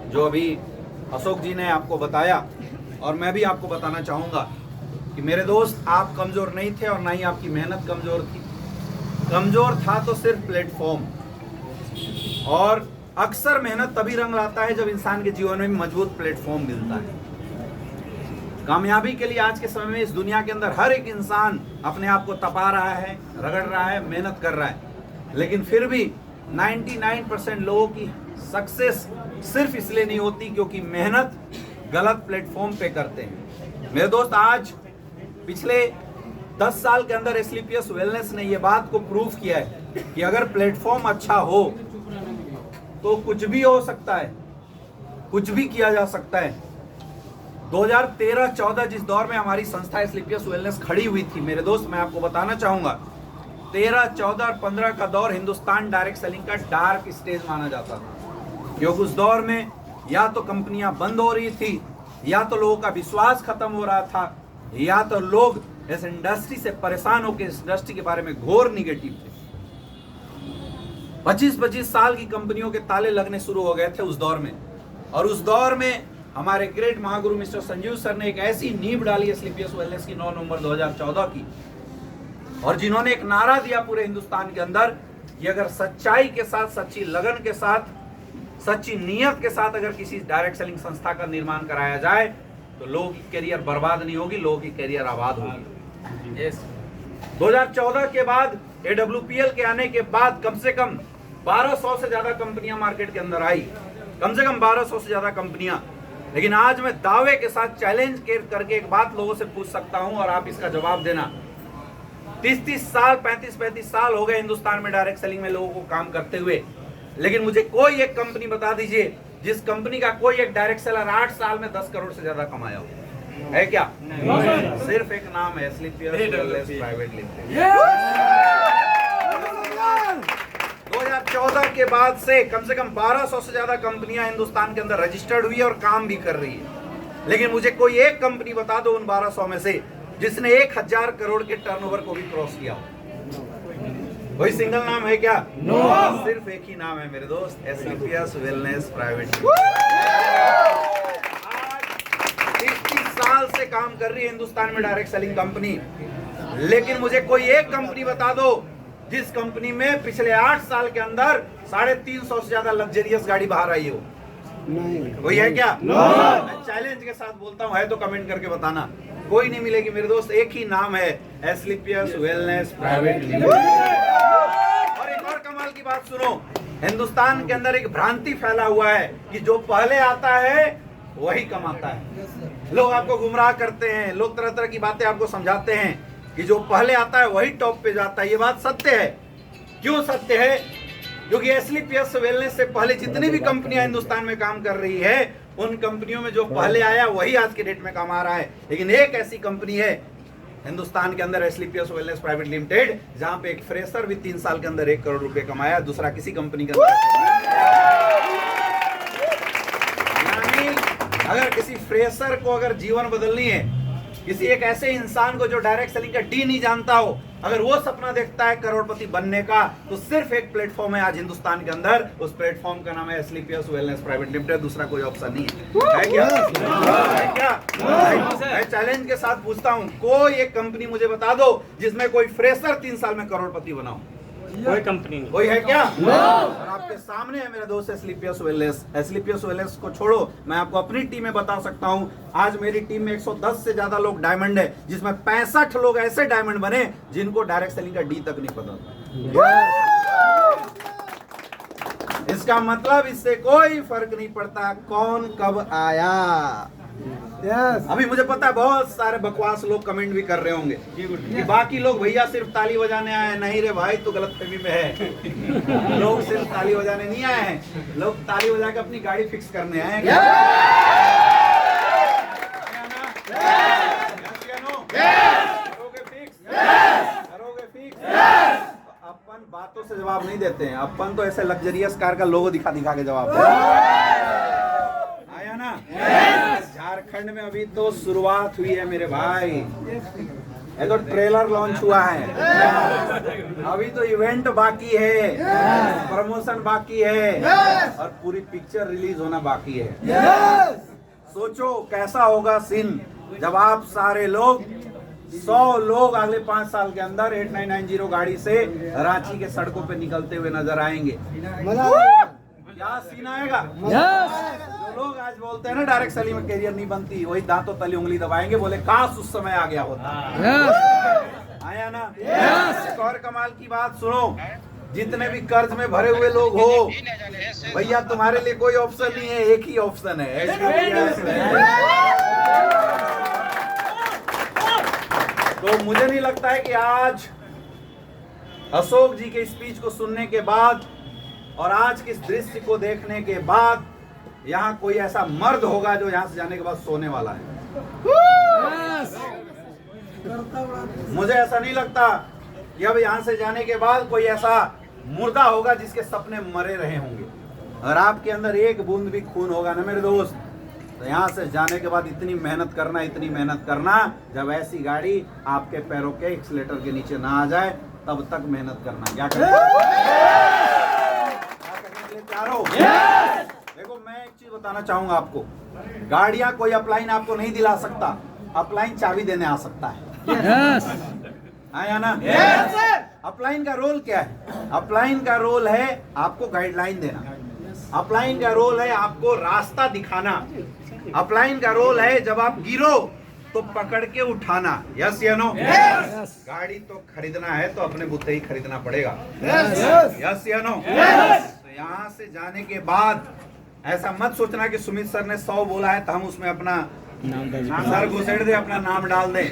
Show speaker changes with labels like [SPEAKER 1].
[SPEAKER 1] जो अभी अशोक जी ने आपको बताया, और मैं भी आपको बताना चाहूँगा कि मेरे दोस्त, आप कमज़ोर नहीं थे और ना ही आपकी मेहनत कमज़ोर थी। कमज़ोर था तो सिर्फ प्लेटफॉर्म। और अक्सर मेहनत तभी रंग लाता है जब इंसान के जीवन में मजबूत प्लेटफॉर्म मिलता है। कामयाबी के लिए आज के समय में इस दुनिया के अंदर हर एक इंसान अपने आप को तपा रहा है, रगड़ रहा है, मेहनत कर रहा है, लेकिन फिर भी 99% लोगों की सक्सेस सिर्फ इसलिए नहीं होती क्योंकि मेहनत गलत प्लेटफॉर्म पे करते हैं। मेरे दोस्त, आज पिछले 10 साल के अंदर एस्क्लेपियस वेलनेस ने यह बात को प्रूव किया है कि अगर प्लेटफॉर्म अच्छा हो तो कुछ भी हो सकता है, कुछ भी किया जा सकता है। 2013-14 जिस दौर में हमारी संस्था एस्क्लेपियस वेलनेस खड़ी हुई थी, मेरे दोस्त, मैं आपको बताना चाहूंगा, 13, 14 और 15 का दौर हिंदुस्तान डायरेक्ट सेलिंग का डार्क स्टेज माना जाता था, क्योंकि उस दौर में या तो कंपनियां बंद हो रही थी, या तो लोगों का विश्वास खत्म हो रहा था, या तो लोग इस इंडस्ट्री से परेशान होकर इस इंडस्ट्री के बारे में घोर निगेटिव थे। 25-25 साल की कंपनियों के ताले लगने शुरू हो गए थे उस दौर में। और उस दौर में हमारे great Mahaguru mister Sanjeev sir ने एक ऐसी नींव डाली एस्क्लेपियस वेलनेस की 9 नवंबर 2014 की, और जिन्होंने एक नारा दिया पूरे हिंदुस्तान के अंदर कि अगर सच्चाई के साथ, सच्ची लगन के साथ, सच्ची नीयत के साथ अगर किसी डायरेक्ट सेलिंग संस्था का निर्माण कराया जाए तो लोगों की करियर बर्बाद नहीं होगी, लोगों की करियर आबाद होगी। yes. 2014 के बाद AWPL के आने के बाद कम से कम 1200 से ज्यादा कंपनियां मार्केट के अंदर आई, कम से कम 1200 से ज्यादा कंपनियां। लेकिन आज मैं दावे के साथ चैलेंज करके एक बात लोगों से पूछ सकता हूं और आप इसका जवाब देना। 30-30 साल, 35-35 साल हो गए हिंदुस्तान में डायरेक्ट सेलिंग में लोगों को काम करते हुए, लेकिन मुझे कोई एक कंपनी बता दीजिए जिस कंपनी का कोई एक डायरेक्ट सेलर 8 साल में 10 करोड़ से ज्यादा कमाया हो, है क्या? सिर्फ एक नाम है, एस्क्लेपियस वेलनेस प्राइवेट लिमिटेड। 2014 के बाद से कम 1200 से ज्यादा कंपनियां हिंदुस्तान के अंदर रजिस्टर्ड हुई है और काम भी कर रही है, लेकिन मुझे कोई एक कंपनी बता दो उन 1200 में से जिसने 1000 करोड़ के टर्नओवर को भी क्रॉस किया हो। कोई सिंगल नाम है क्या? सिर्फ एक ही नाम है मेरे दोस्त, एस्क्लेपियस वेलनेस प्राइवेट। 30 साल से काम कर रही है हिंदुस्तान में डायरेक्ट सेलिंग कंपनी, लेकिन मुझे कोई एक कंपनी बता दो जिस कंपनी में पिछले 8 साल के अंदर 350 से ज्यादा लग्जरियस गाड़ी बाहर आई हो। कोई है क्या? मैं चैलेंज के साथ बोलता हूं, है तो कमेंट करके बताना। कोई नहीं मिलेगी मेरे दोस्त, एक ही नाम है, एस्क्लेपियस वेलनेस प्राइवेट लिमिटेड। और एक और कमाल की बात सुनो, हिंदुस्तान के अंदर एक भ्रांति फैला हुआ है कि जो पहले आता है वही कमाता है। लोग आपको गुमराह करते हैं, लोग तरह तरह की बातें आपको समझाते हैं कि जो पहले आता है वही टॉप पे जाता है। ये बात सत्य है। क्यों सत्य है? क्योंकि एस्क्लेपियस वेलनेस से पहले जितनी भी कंपनियां हिंदुस्तान में काम कर रही है, उन कंपनियों में जो पहले आया वही आज के डेट में कमा रहा है। लेकिन एक ऐसी कंपनी है हिंदुस्तान के अंदर, एस्क्लेपियस वेलनेस प्राइवेट लिमिटेड, जहां पे एक फ्रेशर भी 3 साल के अंदर 1 करोड़ रुपए कमाया, दूसरा किसी कंपनी के अंदर। यानी अगर किसी फ्रेशर को अगर जीवन बदलनी है, किसी एक ऐसे इंसान को जो डायरेक्ट सेलिंग का डी नहीं जानता हो, अगर वो सपना देखता है करोड़पति बनने का, तो सिर्फ एक प्लेटफॉर्म है आज हिंदुस्तान के अंदर, उस प्लेटफॉर्म का नाम है एस्क्लेपियस वेलनेस प्राइवेट लिमिटेड। दूसरा कोई ऑप्शन नहीं है क्या? है क्या? मैं चैलेंज के साथ पूछता हूँ, कोई एक कंपनी मुझे बता दो जिसमें कोई फ्रेशर 3 साल में करोड़पति बना हो।
[SPEAKER 2] कोई कंपनी नहीं।
[SPEAKER 1] कोई है क्या? और आपके सामने है मेरा दोस्त एस्क्लेपियस वेलनेस। एस्क्लेपियस वेलनेस को छोड़ो, मैं आपको अपनी टीम में बता सकता हूं, आज मेरी टीम में 110 से ज्यादा लोग डायमंड है, जिसमें 65 लोग ऐसे डायमंड बने जिनको डायरेक्ट सेलिंग का डी तक नहीं पता। इसका मतलब इससे कोई फर्क नहीं पड़ता कौन कब आया। अभी मुझे पता है बहुत सारे बकवास लोग कमेंट भी कर रहे होंगे कि बाकी लोग भैया सिर्फ ताली बजाने आए हैं। नहीं रे भाई, तो गलतफहमी में है। लोग सिर्फ ताली बजाने नहीं आए हैं, लोग ताली बजा के अपनी गाड़ी फिक्स करने आए हैं। अपन बातों से जवाब नहीं देते हैं, अपन तो ऐसे लग्जरियस कार का लोगो दिखा दिखा के जवाब देते हैं। आया ना? झारखंड में अभी तो शुरुआत हुई है मेरे भाई। ये तो ट्रेलर लॉन्च हुआ है, अभी तो इवेंट बाकी है, प्रमोशन बाकी है, और पूरी पिक्चर रिलीज होना बाकी है। सोचो कैसा होगा सीन जब आप सारे लोग 100 लोग अगले 5 साल के अंदर 8990 गाड़ी से रांची के सड़कों पे निकलते हुए नजर आएंगे। क्या सीन आएगा। जो लोग आज बोलते हैं ना डायरेक्ट सैलरी में कैरियर नहीं बनती, वही दांतों तली उंगली दबाएंगे, बोले काश उस समय आ गया होता। आया ना। एक और कमाल की बात सुनो, जितने भी कर्ज में भरे हुए लोग हो, भैया तुम्हारे लिए कोई ऑप्शन नहीं है, एक ही ऑप्शन है, तो मुझे नहीं लगता है कि आज अशोक जी के स्पीच को सुनने के बाद और आज के इस दृश्य को देखने के बाद यहाँ कोई ऐसा मर्द होगा जो यहाँ से जाने के बाद सोने वाला है। मुझे ऐसा नहीं लगता कि अब यहाँ से जाने के बाद कोई ऐसा मुर्दा होगा जिसके सपने मरे रहे होंगे। और आपके अंदर एक बूंद भी खून होगा ना मेरे दोस्त, तो यहाँ से जाने के बाद इतनी मेहनत करना, जब ऐसी गाड़ी आपके पैरों के एक्सीलेटर के नीचे ना आ जाए तब तक मेहनत करना। क्या करने के लिए तैयार हो? देखो मैं एक चीज बताना चाहूंगा आपको, गाड़ियां कोई अपलाइन आपको नहीं दिला सकता, अपलाइन चाबी देने आ सकता है। आया ना। अपलाइन का रोल क्या है? अपलाइन का रोल है आपको गाइडलाइन देना, अपलाइन का रोल है आपको रास्ता दिखाना, अपलाइन का रोल है जब आप गिरो तो पकड़ के उठाना। यस या नो? गाड़ी तो खरीदना है तो अपने बुद्धे ही खरीदना पड़ेगा। यस या नो? तो यहाँ से जाने के बाद ऐसा मत सोचना कि सुमित सर ने 100 बोला है तो हम उसमें अपना सर घुसेड़ दे, अपना नाम डाल दे।